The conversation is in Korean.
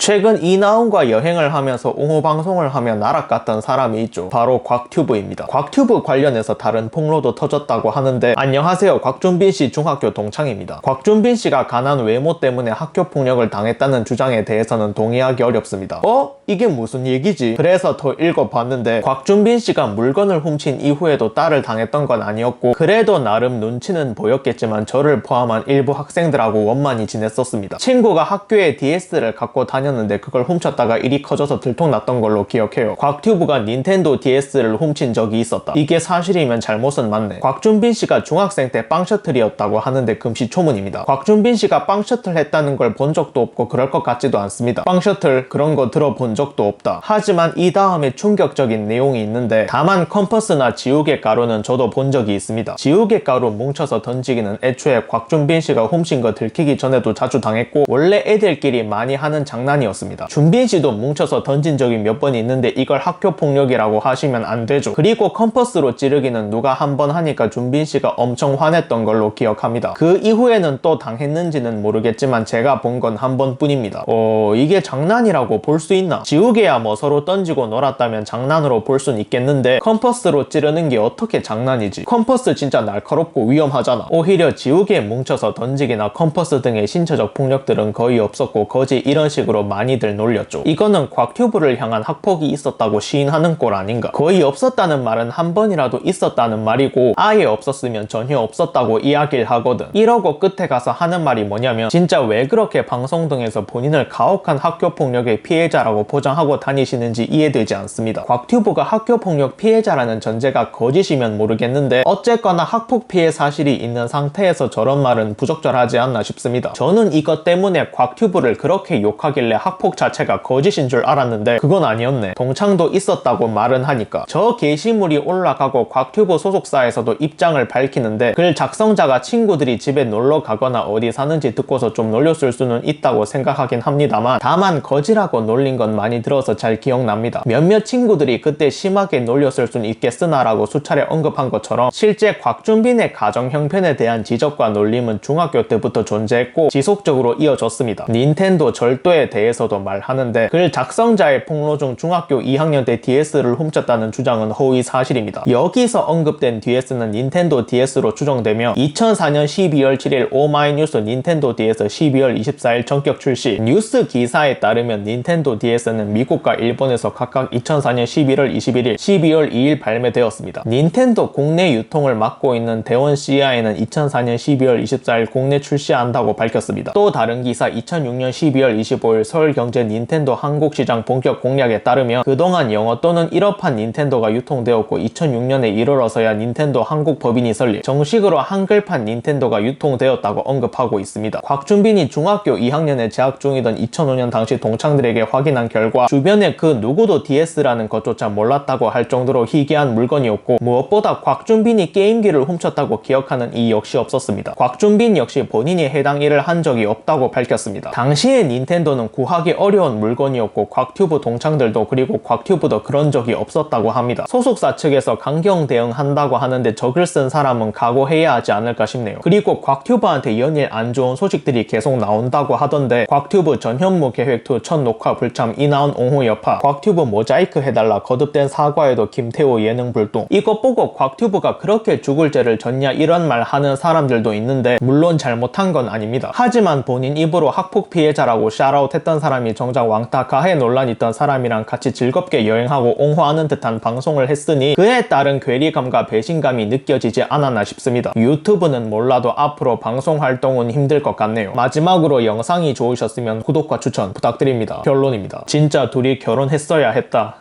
최근 이나은과 여행을 하면서 옹호 방송을 하며 날아갔던 사람이 있죠. 바로 곽튜브입니다. 곽튜브 관련해서 다른 폭로도 터졌다고 하는데, 안녕하세요, 곽준빈씨 중학교 동창입니다. 곽준빈씨가 가난 외모 때문에 학교 폭력을 당했다는 주장에 대해서는 동의하기 어렵습니다. 이게 무슨 얘기지? 그래서 더 읽어봤는데, 곽준빈씨가 물건을 훔친 이후에도 딸을 당했던 건 아니었고, 그래도 나름 눈치는 보였겠지만 저를 포함한 일부 학생들하고 원만히 지냈었습니다. 친구가 학교에 DS를 갖고 다녔는데 그걸 훔쳤다가 일이 커져서 들통났던 걸로 기억해요. 곽튜브가 닌텐도 DS를 훔친 적이 있었다. 이게 사실이면 잘못은 맞네. 곽준빈씨가 중학생 때 빵셔틀이었다고 하는데 금시초문입니다. 곽준빈씨가 빵셔틀 했다는 걸 본 적도 없고 그럴 것 같지도 않습니다. 빵셔틀 그런 거 들어본 적도 없다. 하지만 이 다음에 충격적인 내용이 있는데, 다만 컴퍼스나 지우개 가루는 저도 본 적이 있습니다. 지우개 가루 뭉쳐서 던지기는 애초에 곽준빈씨가 훔친 거 들키기 전에도 자주 당했고 원래 애들끼리 많이 하는 장난이었습니다. 준빈씨도 뭉쳐서 던진 적이 몇 번 있는데 이걸 학교폭력이라고 하시면 안 되죠. 그리고 컴퍼스로 찌르기는 누가 한 번 하니까 준빈씨가 엄청 화냈던 걸로 기억합니다. 그 이후에는 또 당했는지는 모르겠지만 제가 본 건 한 번뿐입니다. 이게 장난이라고 볼 수 있나? 지우개야 뭐 서로 던지고 놀았다면 장난으로 볼 순 있겠는데 컴퍼스로 찌르는 게 어떻게 장난이지? 컴퍼스 진짜 날카롭고 위험하잖아. 오히려 지우개에 뭉쳐서 던지기나 컴퍼스 등의 신체적 폭력들은 거의 없었고 거지 이런 식으로 많이들 놀렸죠. 이거는 곽튜브를 향한 학폭이 있었다고 시인하는 꼴 아닌가? 거의 없었다는 말은 한 번이라도 있었다는 말이고, 아예 없었으면 전혀 없었다고 이야기를 하거든. 이러고 끝에 가서 하는 말이 뭐냐면, 진짜 왜 그렇게 방송 등에서 본인을 가혹한 학교폭력의 피해자라고 포장하고 다니시는지 이해되지 않습니다. 곽튜브가 학교폭력 피해자라는 전제가 거짓이면 모르겠는데 어쨌거나 학폭 피해 사실이 있는 상태에서 저런 말은 부적절하지 않나 싶습니다. 저는 이것 때문에 곽튜브를 그렇게 욕하길래 학폭 자체가 거짓인 줄 알았는데 그건 아니었네. 동창도 있었다고 말은 하니까. 저 게시물이 올라가고 곽튜브 소속사에서도 입장을 밝히는데, 글 작성자가 친구들이 집에 놀러 가거나 어디 사는지 듣고서 좀 놀렸을 수는 있다고 생각하긴 합니다만, 다만 거지라고 놀린 건 많이 들어서 잘 기억납니다. 몇몇 친구들이 그때 심하게 놀렸을 수는 있겠으나 라고 수차례 언급한 것처럼 실제 곽준빈의 가정 형편에 대한 지적과 놀림은 중학교 때부터 존재했고 지속적으로 이어졌습니다. 닌텐도 절도에 대해서도 말하는데, 글 작성자의 폭로 중 중학교 2학년 때 DS를 훔쳤다는 주장은 허위 사실입니다. 여기서 언급된 DS는 닌텐도 DS로 추정되며 2004년 12월 7일 오마이뉴스 닌텐도 DS 12월 24일 전격 출시. 뉴스 기사에 따르면 닌텐도 DS는 미국과 일본에서 각각 2004년 11월 21일, 12월 2일 발매되었습니다. 닌텐도 국내 유통을 맡고 있는 대원 CI는 2004년 12월 24일 국내 출시한다고 밝혔습니다. 또 다른 기사 2006년 12월 25일 서울경제 닌텐도 한국시장 본격 공략에 따르면 그동안 영어 또는 일어판 닌텐도가 유통되었고 2006년에 이르러서야 닌텐도 한국 법인이 설립, 정식으로 한글판 닌텐도가 유통되었다고 언급하고 있습니다. 곽준빈이 중학교 2학년에 재학 중이던 2005년 당시 동창들에게 확인한 결과 주변에 그 누구도 DS라는 것조차 몰랐다고 할 정도로 희귀한 물건이었고, 무엇보다 곽준빈이 게임기를 훔쳤다고 기억하는 이 역시 없었습니다. 곽준빈 역시 본인이 해당 일을 한 적이 없다고 밝혔습니다. 당시에 닌텐도는 구하기 어려운 물건이었고 곽튜브 동창들도 그리고 곽튜브도 그런 적이 없었다고 합니다. 소속사 측에서 강경 대응한다고 하는데 저 글 쓴 사람은 각오해야 하지 않을까 싶네요. 그리고 곽튜브한테 연일 안 좋은 소식들이 계속 나온다고 하던데, 곽튜브 전현무 계획 2 첫 녹화 불참, 이나은 옹호 여파, 곽튜브 모자이크 해달라, 거듭된 사과에도 김태호 예능 불똥. 이거 보고 곽튜브가 그렇게 죽을 죄를 졌냐 이런 말 하는 사람들도 있는데, 물론 잘못한 건 아닙니다. 하지만 본인 입으로 학폭 피해자라고 샤라웃 했던 사람이 정작 왕따 가해 논란 있던 사람이랑 같이 즐겁게 여행하고 옹호하는 듯한 방송을 했으니 그에 따른 괴리감과 배신감이 느껴지지 않았나 싶습니다. 유튜브는 몰라도 앞으로 방송 활동은 힘들 것 같네요. 마지막으로 영상이 좋으셨으면 구독과 추천 부탁드립니다. 결론입니다. 진짜 둘이 결혼했어야 했다.